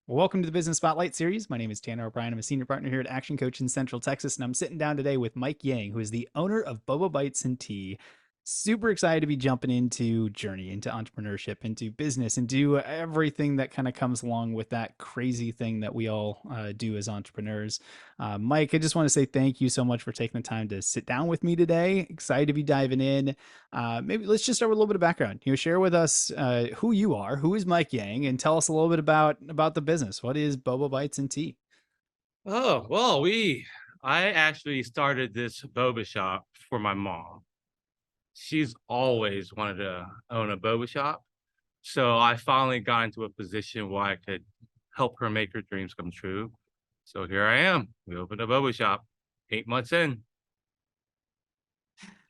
Well, welcome to the Business Spotlight series. My name is Tanner O'Brien. I'm a senior partner here at Action Coach in Central Texas, and I'm sitting down today with Mike Yang, who is the owner of Boba Bites and Tea. Super excited to be jumping into journey, into entrepreneurship, into business, and do everything that kind of comes along with that crazy thing that we all do as entrepreneurs. Mike, I just want to say thank you so much for taking the time to sit down with me today. Excited to be diving in. Maybe let's just start with a little bit of background. Share with us who you are, who is Mike Yang, and tell us a little bit about the business. What is Boba Bites and Tea? Oh, well, I actually started this boba shop for my mom. She's always wanted to own a boba shop. So I finally got into a position where I could help her make her dreams come true. So here I am. We opened a boba shop 8 months in.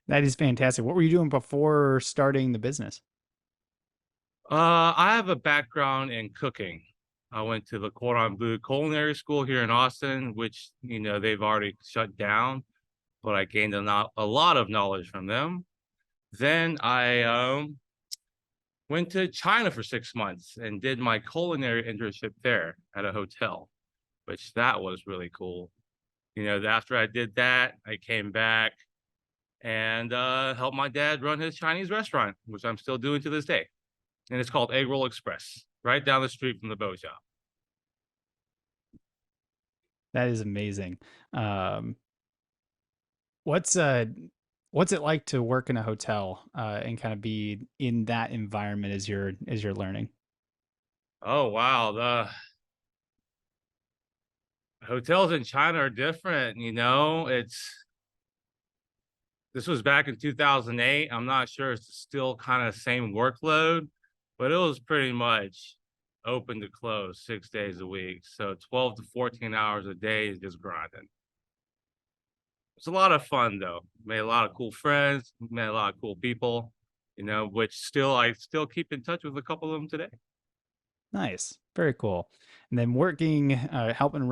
That is fantastic. What were you doing before starting the business? I have a background in cooking. I went to the Cordon Bleu Culinary School here in Austin, which, they've already shut down, but I gained a lot of knowledge from them. Then I went to China for 6 months and did my culinary internship there at a hotel, which that was really cool. After I did that, I came back and helped my dad run his Chinese restaurant, which I'm still doing to this day. And it's called Egg Roll Express, right down the street from the bow shop. That is amazing. Um, what's uh, what's it like to work in a hotel and kind of be in that environment as you're learning? Oh wow, the hotels in China are different. This was back in 2008. I'm not sure it's still kind of same workload, but it was pretty much open to close 6 days a week. So 12 to 14 hours a day is just grinding. It's a lot of fun though. Made a lot of cool friends, met a lot of cool people, which still I still keep in touch with a couple of them today. Nice. Very cool. And then working, helping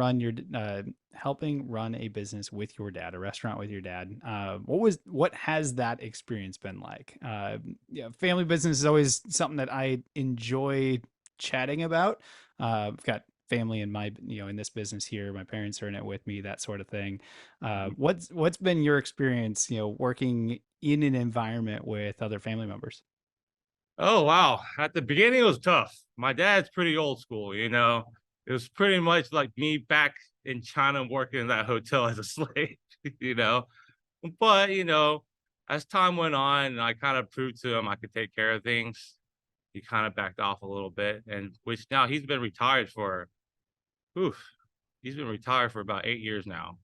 run a business with your dad, a restaurant with your dad. What has that experience been like? Yeah, family business is always something that I enjoy chatting about. I've got family in in this business here. My parents are in it with me, that sort of thing. What's been your experience, working in an environment with other family members? Oh wow. At the beginning it was tough. My dad's pretty old school. It was pretty much like me back in China working in that hotel as a slave, you know. But as time went on and I kind of proved to him I could take care of things, he kind of backed off a little bit. And which now oof, he's been retired for about 8 years now.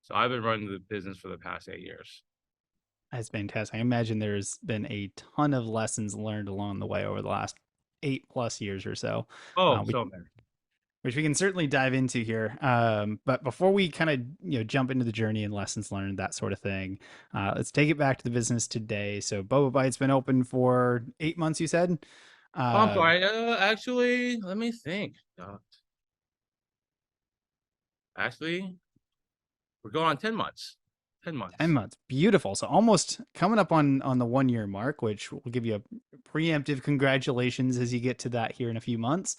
So I've been running the business for the past 8 years. That's fantastic. I imagine there's been a ton of lessons learned along the way over the last 8+ years or so, Oh, which, so many. which we can certainly dive into here. But before we kind of jump into the journey and lessons learned, that sort of thing, let's take it back to the business today. So Boba Bite's been open for 8 months, you said. Oh, I'm Uh, sorry. Actually, let me think. Actually, we're going on 10 months. 10 10 months. months. Beautiful. So almost coming up on the 1 year mark, which will give you a preemptive congratulations as you get to that here in a few months.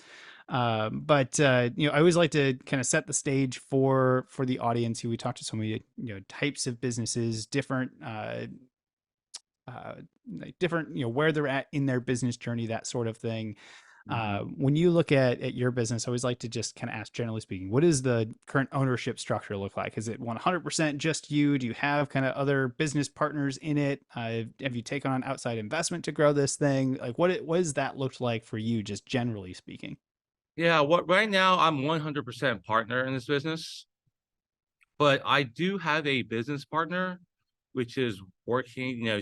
But I always like to kind of set the stage for the audience who we talk to so many types of businesses, uh, different where they're at in their business journey, that sort of thing. Mhm. When you look at your business, I always like to just kind of ask, generally speaking, what does the current ownership structure look like? Is it 100% just you? Do you have kind of other business partners in it? Have you taken on outside investment to grow this thing? Like what does that look like for you, just generally speaking? Yeah, what right now I'm 100% partner in this business, but I do have a business partner, which is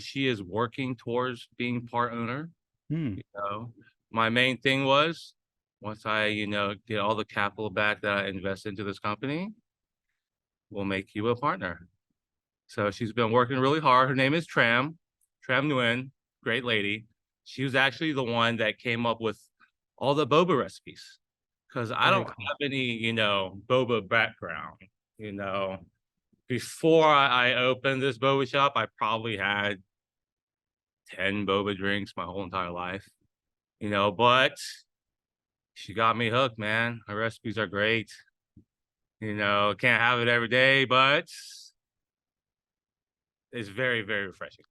she is working towards being part owner. Hmm. So my main thing was once I get all the capital back that I invest into this company, we'll make you a partner. So she's been working really hard. Her name is Tram Nguyen, great lady. She was actually the one that came up with all the boba recipes because I Very don't cool. have any boba background. You know, Before I opened this boba shop, I probably had 10 boba drinks my whole entire life. But She got me hooked, man. Her recipes are great. Can't have it every day, but it's very, very refreshing.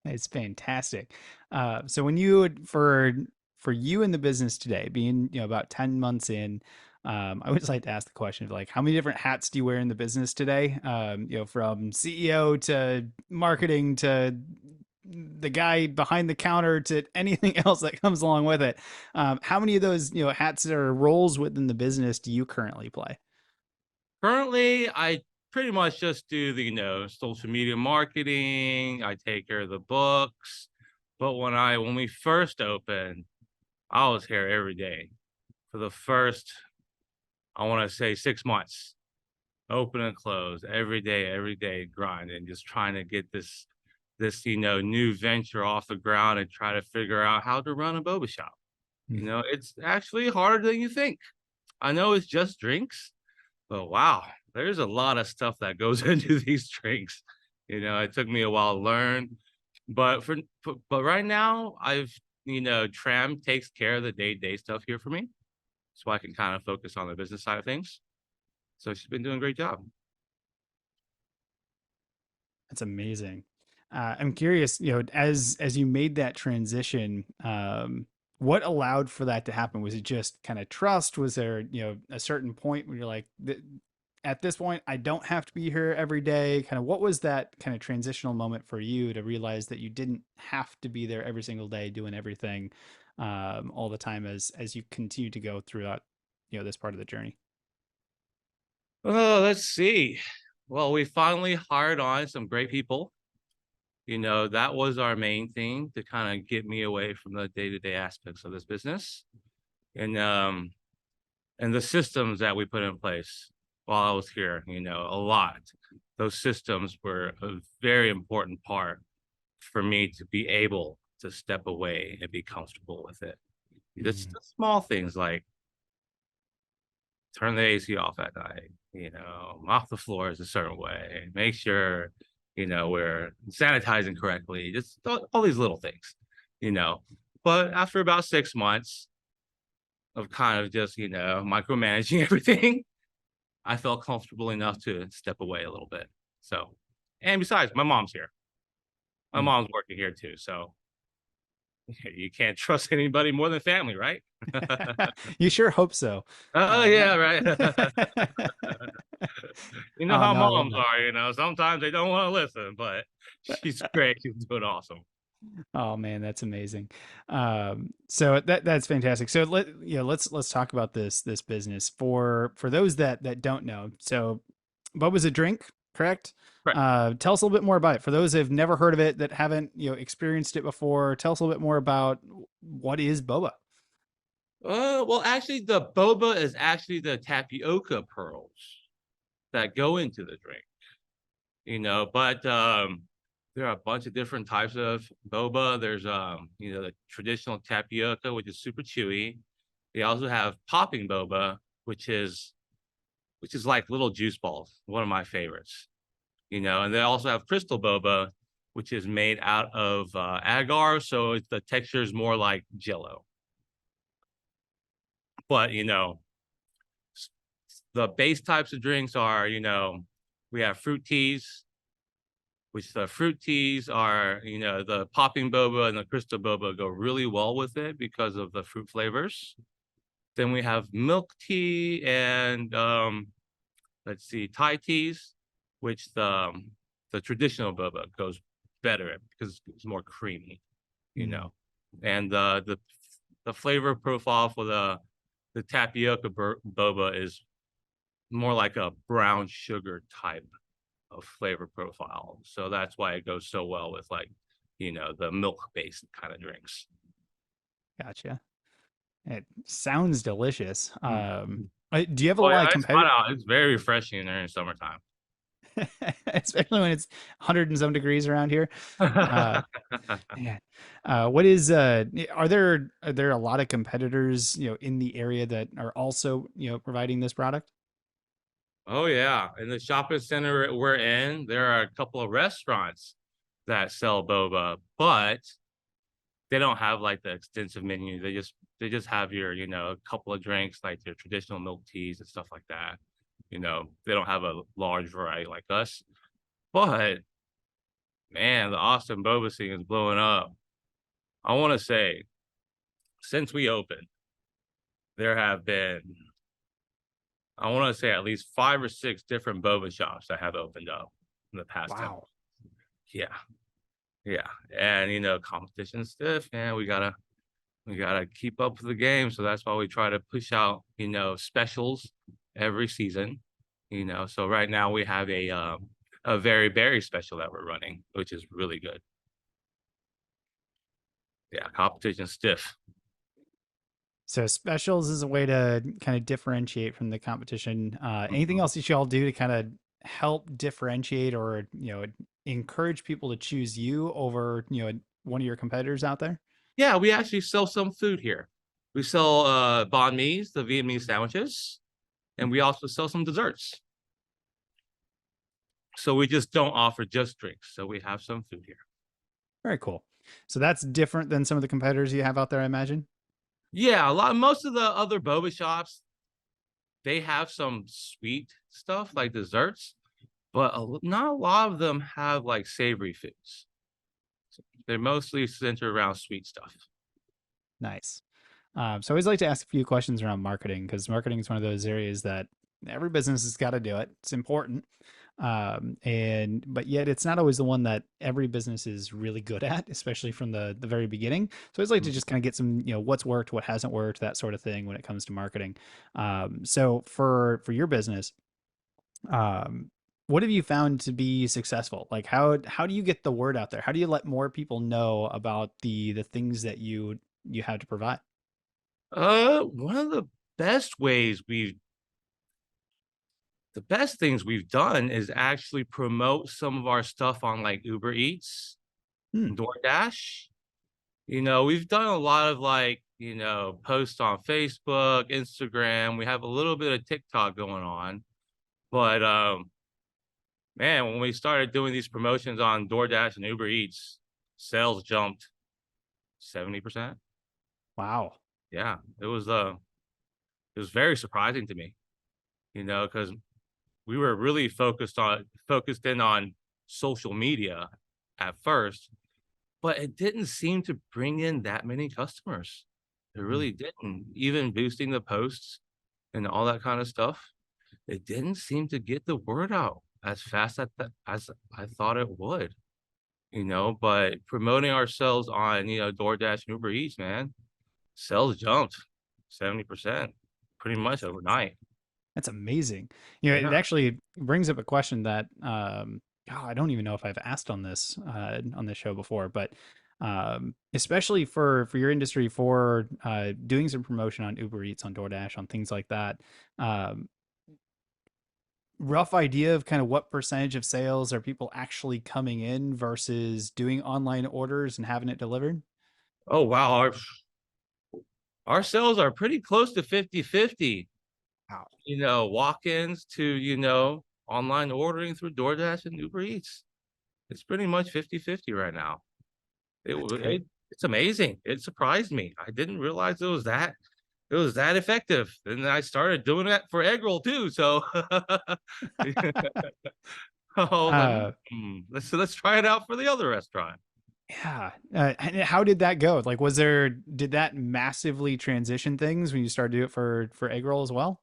It's fantastic. So when you for you in the business today, being about 10 months in, I would just like to ask the question of like, how many different hats do you wear in the business today? From CEO to marketing to the guy behind the counter to anything else that comes along with it. How many of those hats or roles within the business do you currently play? Currently, I pretty much just do the, social media marketing. I take care of the books. But when we first opened, I was here every day for the first, I want to say 6 months, open and close every day, grinding, just trying to get this new venture off the ground and try to figure out how to run a boba shop. It's actually harder than you think. I know it's just drinks, but wow, there's a lot of stuff that goes into these drinks. It took me a while to learn, but but right now Tram takes care of the day-to-day stuff here for me, so I can kind of focus on the business side of things. So she's been doing a great job. That's amazing. I'm curious, as you made that transition, what allowed for that to happen? Was it just kind of trust? Was there, a certain point where you're like, at this point, I don't have to be here every day? Kind of what was that kind of transitional moment for you to realize that you didn't have to be there every single day doing everything all the time as you continue to go throughout, this part of the journey? Oh, let's see. Well, we finally hired on some great people. That was our main thing to kind of get me away from the day-to-day aspects of this business. And and the systems that we put in place while I was here, a lot. Those systems were a very important part for me to be able to step away and be comfortable with it. Just Mm. the small things like turn the AC off at night, mop the floors a certain way, make sure, we're sanitizing correctly, just all these little things, you know. But after about 6 months of kind of just, micromanaging everything, I felt comfortable enough to step away a little bit. So, and besides, my mom's here. My Mm. mom's working here too. So you can't trust anybody more than family, right? You sure hope so. Oh, No. yeah, right. You know Oh how no, I love moms that. are, sometimes they don't want to listen, but she's great. She's doing awesome. Oh man, that's amazing. So that's fantastic. So let's talk about this business for those that don't know. So, Boba's a drink, correct? Right. Tell us a little bit more about it. For those that have never heard of it, that haven't experienced it before, tell us a little bit more about what is boba. Well, actually, the boba is actually the tapioca pearls that go into the drink, but there are a bunch of different types of boba. There's the traditional tapioca, which is super chewy. They also have popping boba, which is like little juice balls, one of my favorites. And they also have crystal boba, which is made out of agar, so the texture is more like jello. But the base types of drinks are, we have fruit teas, which the fruit teas are, the popping boba and the crystal boba go really well with it because of the fruit flavors. Then we have milk tea and let's see, Thai teas, which the traditional boba goes better because it's more creamy, you Mm. know. And the flavor profile for the tapioca boba is more like a brown sugar type of flavor profile. So that's why it goes so well with like, the milk based kind of drinks. Gotcha. It sounds delicious. Mm. Do you have a Oh lot yeah, of it's hot competitive? out. It's very refreshing during summertime. Especially when it's 100 and some degrees around here. Uh, Man, what is are there a lot of competitors in the area that are also providing this product? Oh yeah, in the shopping center we're in, there are a couple of restaurants that sell boba, but they don't have like the extensive menu. They just have your, a couple of drinks, like your traditional milk teas and stuff like that. They don't have a large variety like us. But man, the Austin boba scene is blowing up. I want to say since we opened, there have been, I want to say at least 5 or 6 different boba shops that have opened up in the past 10 Wow. months. Yeah. Yeah. And competition's stiff, man. We gotta keep up with the game. So that's why we try to push out, specials every season. So right now we have a very berry special that we're running, which is really good. Yeah, competition stiff. So specials is a way to kind of differentiate from the competition. Anything Mhm. else that y'all do to kind of help differentiate or encourage people to choose you over one of your competitors out there? Yeah, we actually sell some food here. We sell banh mi's, the Vietnamese sandwiches, Hmm. and we also sell some desserts. So we just don't offer just drinks. So we have some food here. Very cool. So that's different than some of the competitors you have out there, I imagine. Yeah, most of the other boba shops, they have some sweet stuff like desserts, but not a lot of them have like savory foods. They're mostly centered around sweet stuff. Nice. So I always like to ask a few questions around marketing because marketing is one of those areas that every business has got to do it. It's important. And but yet it's not always the one that every business is really good at, especially from the very beginning. So I always like to Mhm. just kind of get some, what's worked, what hasn't worked, that sort of thing when it comes to marketing. So for your business, um, what have you found to be successful? Like how do you get the word out there? How do you let more people know about the things that you have to provide? One of best ways we've the best things we've done is actually promote some of our stuff on like Uber Eats, Hmm. DoorDash. We've done a lot of like, posts on Facebook, Instagram. We have a little bit of TikTok going on. But man, when we started doing these promotions on DoorDash and Uber Eats, sales jumped 70%. Wow. Yeah, it was very surprising to me, because we were really focused in on social media at first, but it didn't seem to bring in that many customers. It Hmm. really didn't. Even boosting the posts and all that kind of stuff, it didn't seem to get the word out as fast as I thought it would. But promoting ourselves on, DoorDash and Uber Eats, man, sales jumped 70% pretty much overnight. That's amazing. It Yeah. actually brings up a question that I don't even know if I've asked on this show before, but especially for your industry, for doing some promotion on Uber Eats, on DoorDash, on things like that. Um, Rough idea of kind of what percentage of sales are people actually coming in versus doing online orders and having it delivered? Oh, wow. Our sales are pretty close to 50-50. Wow, Walk-ins to, online ordering through DoorDash and Uber Eats. It's pretty much 50-50 right now. It that's wa great. it's amazing. It surprised me. I didn't realize it was that effective. And I started doing that for egg roll too. So I was like, uh, let's try it out for the other restaurant. Yeah. And how did that go? Like, did that massively transition things when you started to do it for egg roll as well?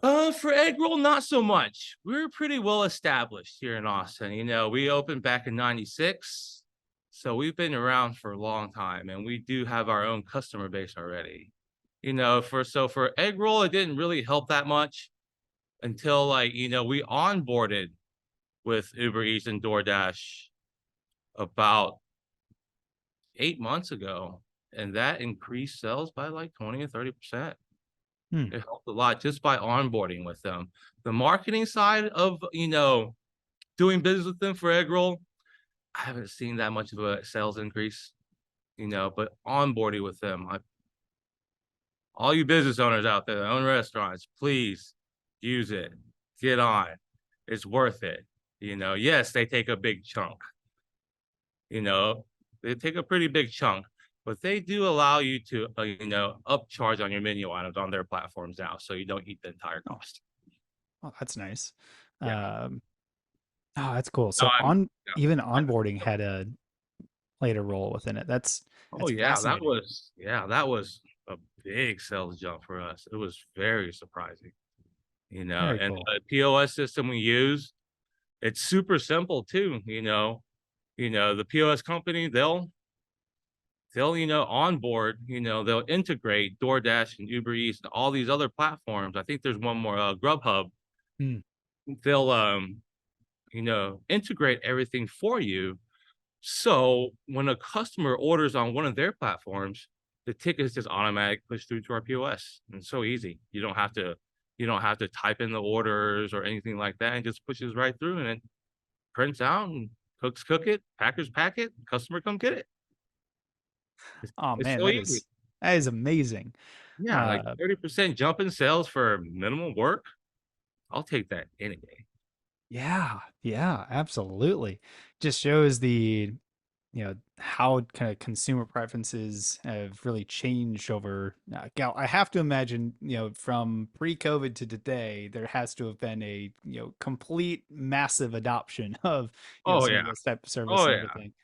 For egg roll, not so much. We're pretty well established here in Austin. We opened back in '96, so we've been around for a long time, and we do have our own customer base already. For egg roll, it didn't really help that much until like we onboarded with Uber Eats and DoorDash about 8 months ago, and that increased sales by like 20 or 30%. Hmm. It helped a lot just by onboarding with them. The marketing side of, doing business with them for egg roll, I haven't seen that much of a sales increase, but onboarding with them, all you business owners out there that own restaurants, please use it. Get on. It's worth it. Yes, they take a big chunk, you know, they take a pretty big chunk, but they do allow you to, upcharge on your menu items on their platforms now, so you don't eat the entire Oh, cost. oh, that's nice. Yeah. Um, oh, that's cool. No, So I'm yeah. even I onboarding had a played a role within it. Oh, That's yeah, fascinating. that was a big sales jump for us. It was very surprising, Very and cool. the POS system we use, it's super simple too, the POS company, they'll, onboard, they'll integrate DoorDash and Uber Eats and all these other platforms. I think there's one more, Grubhub. Mm. They'll, integrate everything for you. So when a customer orders on one of their platforms, the ticket is just automatic push through to our POS. And it's so easy. You don't have to type in the orders or anything like that. It just pushes right through and it prints out and cooks cook it, packers pack it, customer come get it. Oh It's man, so easy. that is amazing. Yeah, like Uh, 30% jump in sales for minimal work. I'll take that any day. yeah, yeah, absolutely. Just shows how kind of consumer preferences have really changed over. I have to imagine, from pre-COVID to today, there has to have been a complete massive adoption of Oh some yeah. of this type of service Oh and yeah. everything.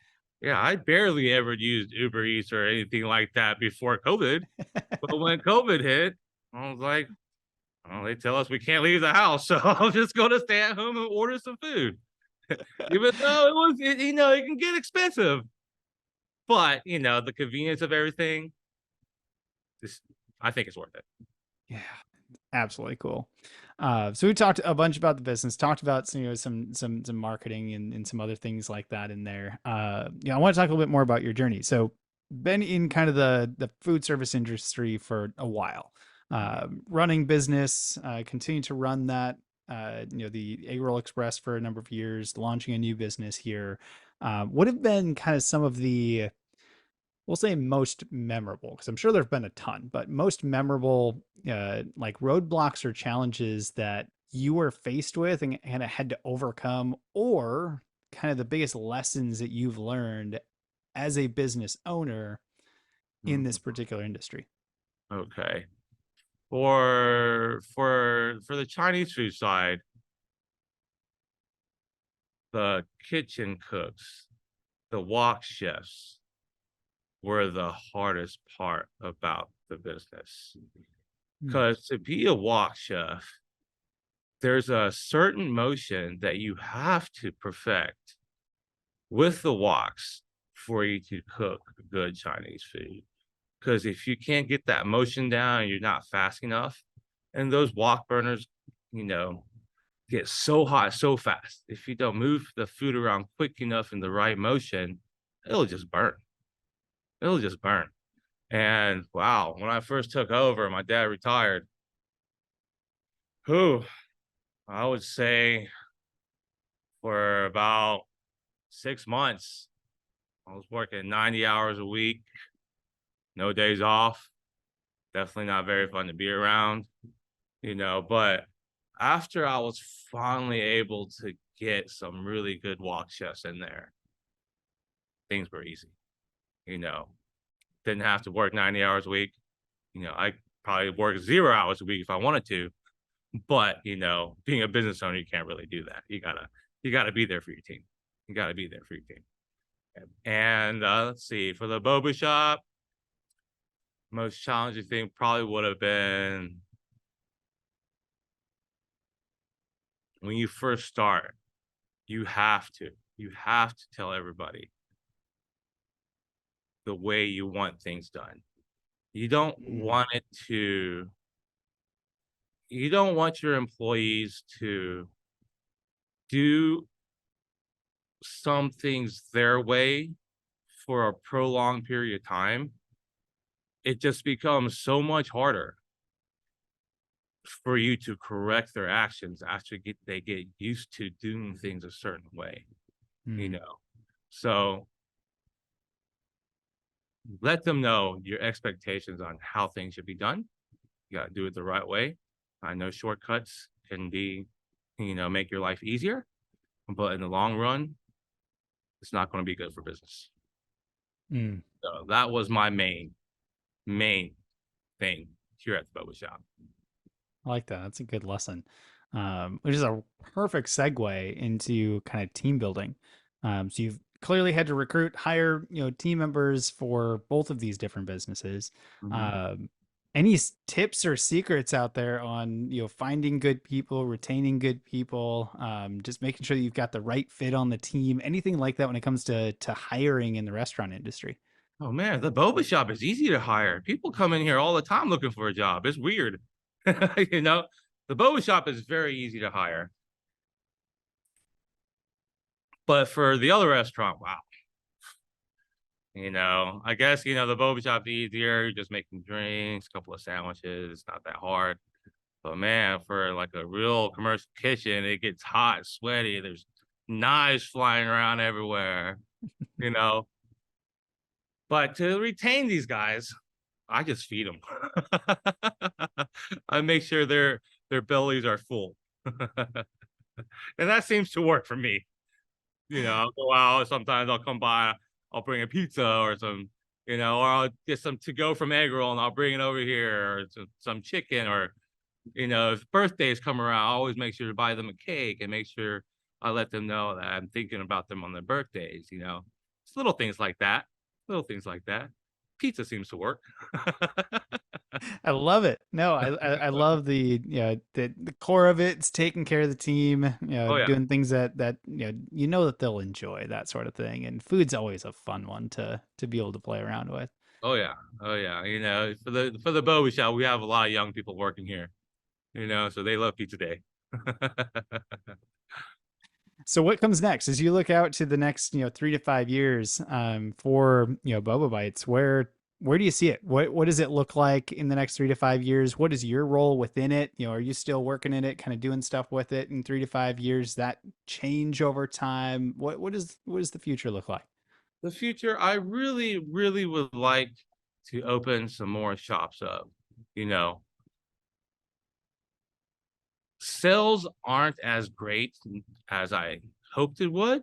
Yeah, I barely ever used Uber Eats or anything like that before COVID. But when COVID hit, I was like, "Oh, they tell us we can't leave the house, so I'm just gonna stay at home and order some food." Even though it can get expensive, but, the convenience of everything, just I think it's worth it. Yeah, absolutely cool. So we talked a bunch about the business, talked about some marketing and some other things like that in there. I want to talk a little bit more about your journey. So been in kind of the food service industry for a while, Mhm. running business, continue to run that. The Egg Roll Express for a number of years, launching a new business here. What have been kind of some of the, we'll say, most memorable, because I'm sure there've been a ton, but most memorable like roadblocks or challenges that you were faced with and kind of had to overcome, or kind of the biggest lessons that you've learned as a business owner in this Mhm. particular industry. Okay. For the Chinese food side, the kitchen cooks, the wok chefs were the hardest part about the business. Hmm. Because to be a wok chef, there's a certain motion that you have to perfect with the woks for you to cook good Chinese food. Because if you can't get that motion down and you're not fast enough, and those wok burners, you know, get so hot so fast. If you don't move the food around quick enough in the right motion, it'll just burn. It'll just burn. And wow, when I first took over, my dad retired. Who I would say for about 6 months, I was working 90 hours a week, no days off. Definitely not very fun to be around, but after I was finally able to get some really good wok chefs in there, things were easy, you know. Didn't have to work 90 hours a week. I probably work 0 hours a week if I wanted to, but being a business owner, you can't really do that. You gotta be there for your team. You gotta be there for your team. And let's see, for the boba shop, most challenging thing probably would have been when you first start, you have to tell everybody the way you want things done. You don't Mm. want it to you don't want your employees to do some things their way for a prolonged period of time. It just becomes so much harder for you to correct their actions after they get used to doing things a certain way, you Mm. know. So let them know your expectations on how things should be done. You got to do it the right way. I know shortcuts can make your life easier, but in the long run, it's not going to be good for business. Mm. So that was my main thing here at the boba shop. I like that. That's a good lesson, which is a perfect segue into kind of team building. So you've clearly had to recruit, hire, team members for both of these different businesses. Mhm. Um, any tips or secrets out there on finding good people, retaining good people, just making sure that you've got the right fit on the team, anything like that when it comes to hiring in the restaurant industry? Oh man, the boba shop is easy to hire. People come in here all the time looking for a job. It's weird. You know, the boba shop is very easy to hire. But for the other restaurant, wow. I guess, the boba shop's easier. You're just making drinks, a couple of sandwiches. It's not that hard. But man, for like a real commercial kitchen, it gets hot, sweaty. There's knives flying around everywhere, you know. But to retain these guys, I just feed them. I make sure their bellies are full. And that seems to work for me. I'll go out, sometimes I'll come by, I'll bring a pizza or or I'll get some to go from egg roll and I'll bring it over here or some chicken or if birthdays come around, I always make sure to buy them a cake and make sure I let them know that I'm thinking about them on their birthdays. It's little things like that. Little things like that. Pizza seems to work. I love it. No, I love the core of it. It's taking care of the team, Oh yeah. doing things that that they'll enjoy, that sort of thing. And food's always a fun one to be able to play around with. Oh yeah. Oh yeah. For the boba shop, we have a lot of young people working here. So they love pizza day. So what comes next as you look out to the next 3 to 5 years for Boba Bites? Where do you see it? What does it look like in the next 3 to 5 years? What is your role within it? Are you still working in it, kind of doing stuff with it in 3 to 5 years? That change over time? What does the future look like? The future, I really, really would like to open some more shops up. You know, Sales aren't as great as I hoped it would,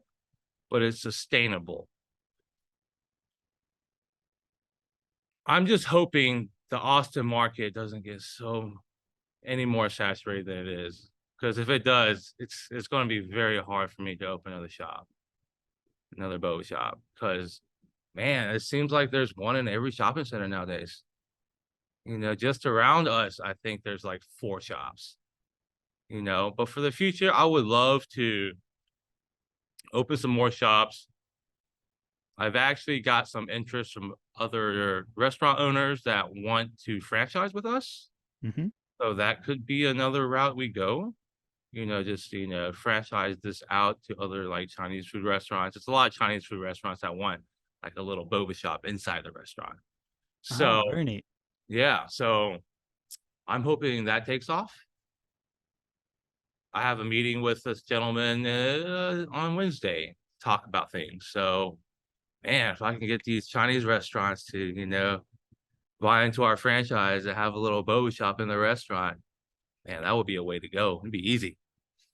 but it's sustainable. I'm just hoping the Austin market doesn't get so any more saturated than it is. Because if it does, it's going to be very hard for me to open another bow shop. Because man, it seems like there's one in every shopping center nowadays. Just around us, I think there's like 4 shops. But for the future, I would love to open some more shops. I've actually got some interest from other restaurant owners that want to franchise with us. Hmm. So that could be another route we go. Just franchise this out to other like Chinese food restaurants. It's a lot of Chinese food restaurants that want like a little boba shop inside the restaurant. Oh, So very neat. yeah, so I'm hoping that takes off. I have a meeting with this gentleman on Wednesday, talk about things. So man, if I can get these Chinese restaurants to, buy into our franchise and have a little boba shop in the restaurant, man, that would be a way to go. It'd be easy,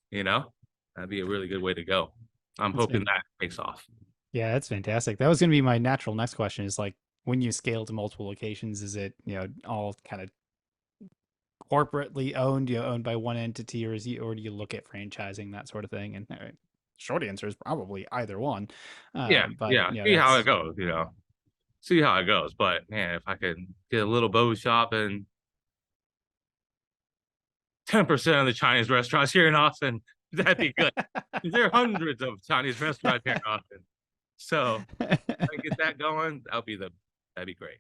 you know? That'd be a really good way to go. I'm That's hoping fan- that takes off. yeah, that's fantastic. That was going to be my natural next question. Is like when you scale to multiple locations, is it all kind of corporately owned, owned by one entity, or do you look at franchising, that sort of thing? And short answer is probably either one. Yeah, But yeah. See how it that's goes. See how it goes. But man, if I could get a little boba shop in 10% of the Chinese restaurants here in Austin, that'd be good. There are hundreds of Chinese restaurants here in Austin. So if I get that going, that'd be great.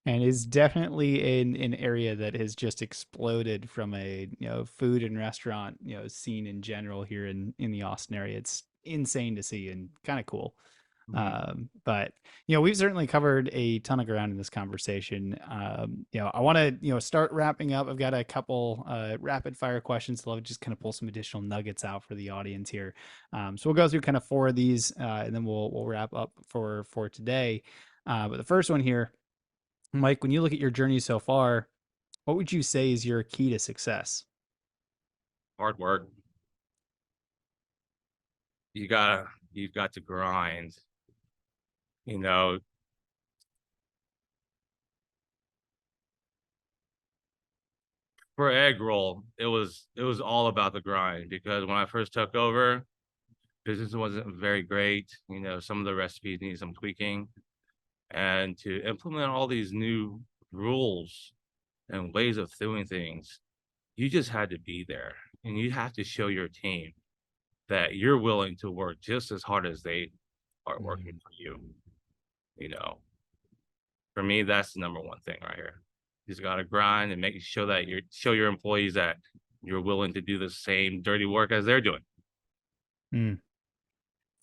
and is definitely in an area that has just exploded from a food and restaurant scene in general here in the Austin area. It's insane to see and kind of cool. Mhm. But we've certainly covered a ton of ground in this conversation. I want to start wrapping up. I've got a couple rapid fire questions. So I'll just kind of pull some additional nuggets out for the audience here. So we'll go through kind of 4 of these, and then we'll wrap up for today. But the first one here, Mike, when you look at your journey so far, what would you say is your key to success? Hard work. You've got to grind. You know, For egg roll, it was all about the grind because when I first took over, business wasn't very great. Some of the recipes need some tweaking, and to implement all these new rules and ways of doing things, you just had to be there, and you have to show your team that you're willing to work just as hard as they are working Mm. for you. You know, for me, that's the number one thing right here. You just gotta grind and make sure that show your employees that you're willing to do the same dirty work as they're doing. Mm.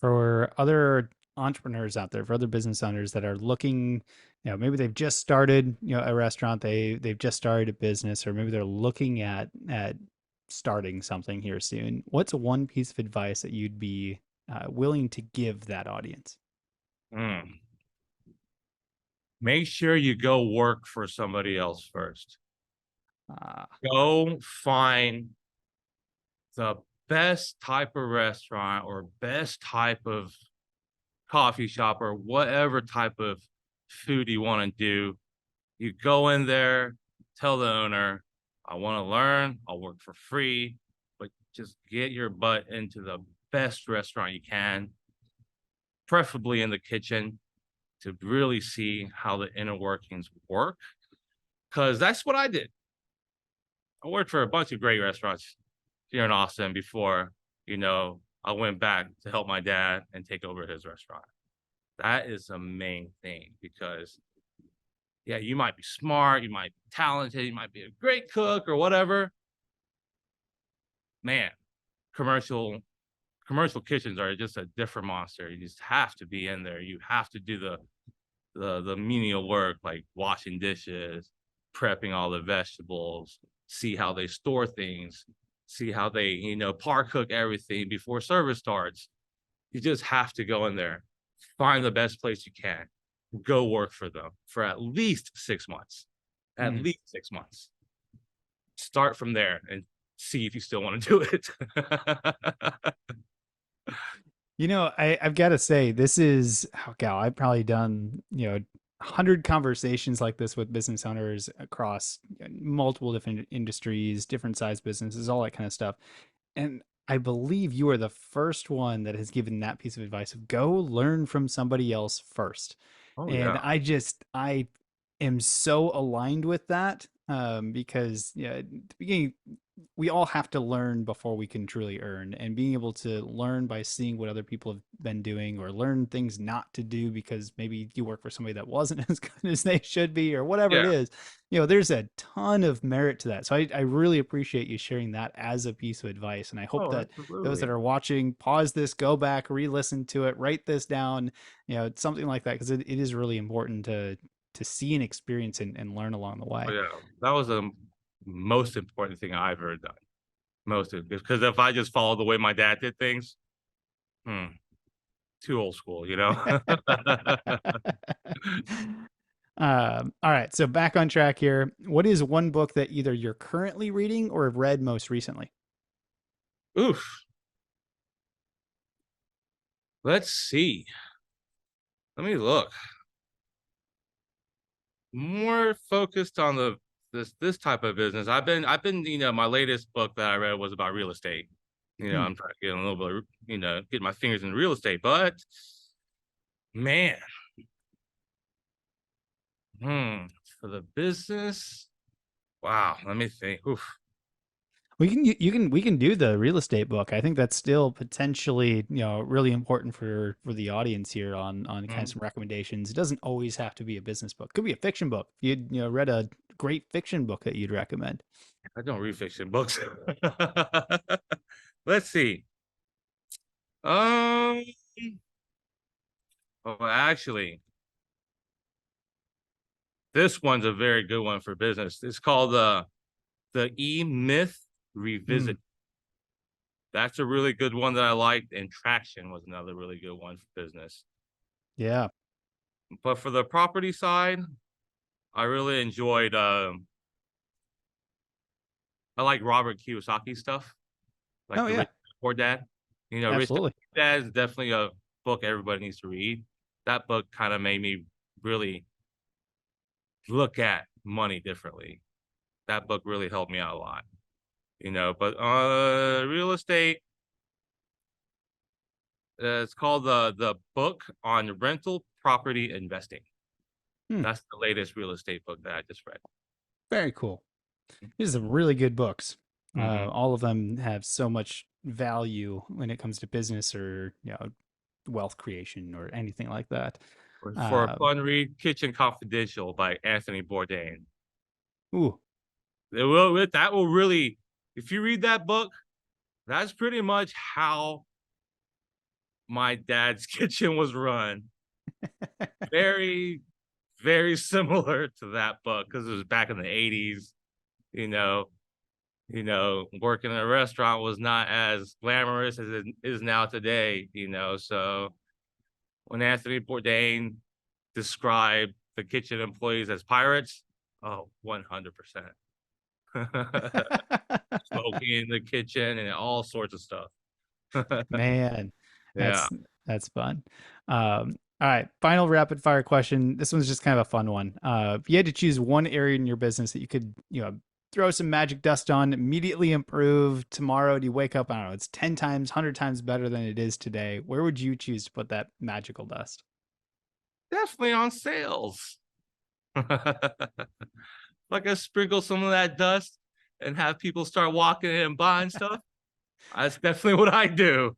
For other entrepreneurs out there, for other business owners that are looking, maybe they've just started, a restaurant, they've just started a business, or maybe they're looking at starting something here soon. What's one piece of advice that you'd be willing to give that audience? Mm. Make sure you go work for somebody else first. Uh, Go find the best type of restaurant or best type of coffee shop or whatever type of food you want to do. You go in there, tell the owner, I want to learn, I'll work for free, but just get your butt into the best restaurant you can, preferably in the kitchen, to really see how the inner workings work. Because that's what I did. I worked for a bunch of great restaurants here in Austin before, I went back to help my dad and take over his restaurant. That is the main thing because, yeah, you might be smart, you might be talented, you might be a great cook or whatever. Man, commercial commercial kitchens are just a different monster. You just have to be in there. You have to do the menial work like washing dishes, prepping all the vegetables, see how they store things, see how they, par cook everything before service starts. You just have to go in there, find the best place you can, go work for them for at least 6 months. At mm. least 6 months. Start from there and see if you still want to do it. I've got to say, this is, oh God, I've probably done, 100 conversations like this with business owners across multiple different industries, different size businesses, all that kind of stuff. And I believe you are the first one that has given that piece of advice of go learn from somebody else first. Oh And yeah. I am so aligned with that because at the beginning, we all have to learn before we can truly earn, and being able to learn by seeing what other people have been doing or learn things not to do because maybe you work for somebody that wasn't as good as they should be or whatever it Yeah. is, there's a ton of merit to that. So I really appreciate you sharing that as a piece of advice, and I hope Oh, that those that absolutely. are watching pause this, go back, re-listen to it, write this down, something like that, because it is really important to see and experience and learn along the Oh way. yeah. That was the most important thing I've ever done. Most of because if I just followed the way my dad did things, hmm, too old school. All right, so back on track here. What is one book that either you're currently reading or have read most recently? Oof. Let's see. Let me look. More focused on this type of business. I've been, my latest book that I read was about real estate. Hmm. I'm trying to get a little bit, get my fingers in real estate, but man, hmm, for the business, wow, let me think. Oof. We can do the real estate book. I think that's still potentially really important for the audience here on kind of Hmm. some recommendations. It doesn't always have to be a business book. It could be a fiction book. You read a great fiction book that you'd recommend. I don't read fiction books. Let's see. Um, oh, actually, this one's a very good one for business. It's called the E Myth Hmm. Revisit. That's a really good one that I liked, and Traction was another really good one for business. Yeah. But for the property side, I really enjoyed. I like Robert Kiyosaki stuff, like Oh the yeah. Rich Dad Poor Dad. Rich Absolutely. Dad is definitely a book everybody needs to read. That book kind of made me really look at money differently. that book really helped me out a lot, you know. But real estate, it's called the book on rental property investing. Hmm, That's the latest real estate book that I just read. very cool. These are some really good books. Mm-hmm. All of them have so much value when it comes to business or wealth creation or anything like that. For a Um, fun read, Kitchen Confidential by Anthony Bourdain. ooh, That will really, if you read that book, that's pretty much how my dad's kitchen was run. Very, very similar to that book because it was back in the 80s. You know, working in a restaurant was not as glamorous as it is now today. So when Anthony Bourdain described the kitchen employees as pirates, oh, 100%. Smoking in the kitchen and all sorts of stuff. man, Yeah. that's fun. All right, final rapid fire question. This one's just kind of a fun one. If you had to choose one area in your business that you could, throw some magic dust on, immediately improve tomorrow, do you wake up, I don't know, it's 10 times, 100 times better than it is today. Where would you choose to put that magical dust? Definitely on sales. Like I sprinkle some of that dust and have people start walking in and buying stuff. That's definitely what I do.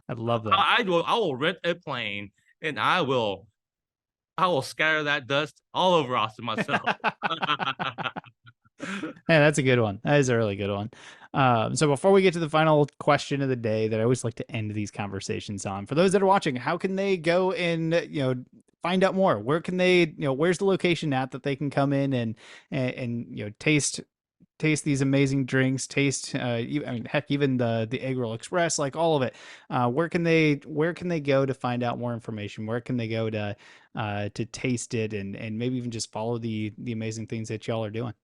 I love that. I will rent a plane and I will scatter that dust all over Austin myself. Hey, that's a good one. That is a really good one. So before we get to the final question of the day that I always like to end these conversations on, for those that are watching, how can they go and find out more? Where can they where's the location at that they can come in and taste these amazing drinks, taste I mean heck even the Egg Roll Express, like all of it. Where can they go to find out more information? Where can they go to taste it and maybe even just follow the amazing things that y'all are doing?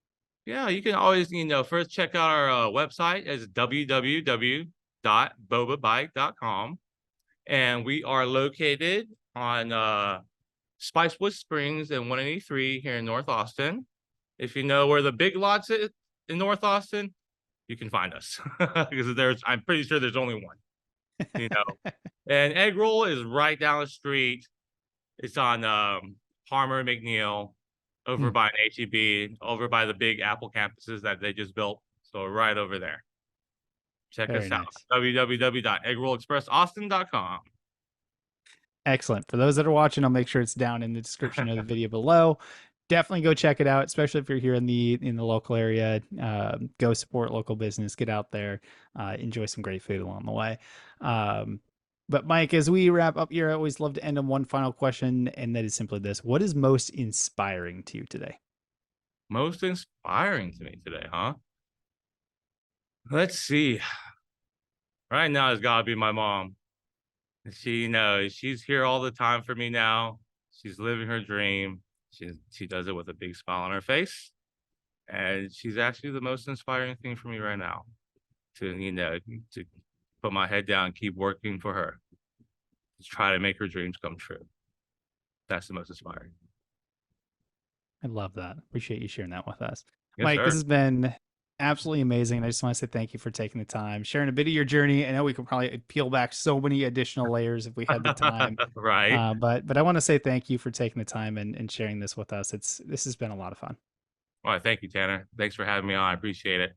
Yeah, you can always, first check out our website as www.bobabite.com. And we are located on Spicewood Springs and 183 here in North Austin. If you know where the Big Lots is in North Austin, you can find us because I'm pretty sure there's only one, you know. And Egg Roll is right down the street. It's on Palmer and McNeil over Hmm, by an HEB, over by the big Apple campuses that they just built. So right over there. Check very us out. nice. www.eggrollexpressaustin.com. Excellent. For those that are watching, I'll make sure it's down in the description of the video below. Definitely go check it out, especially if you're here in the local area. Go support local business. Get out there, enjoy some great food along the way. Um, but Mike, as we wrap up here, I always love to end on one final question, and that is simply this: what is most inspiring to you today? Most inspiring to me today, huh? Let's see. Right now, it's got to be my mom. She's here all the time for me now. She's living her dream. She does it with a big smile on her face, and she's actually the most inspiring thing for me right now. To put my head down, and keep working for her, to try to make her dreams come true. That's the most inspiring. I love that. Appreciate you sharing that with us. Yes, Mike, this sir. has been absolutely amazing. I just want to say thank you for taking the time, sharing a bit of your journey. I know we could probably peel back so many additional layers if we had the time. Right. But I want to say thank you for taking the time and sharing this with us. This has been a lot of fun. Well, thank you, Tanner. Thanks for having me on. I appreciate it.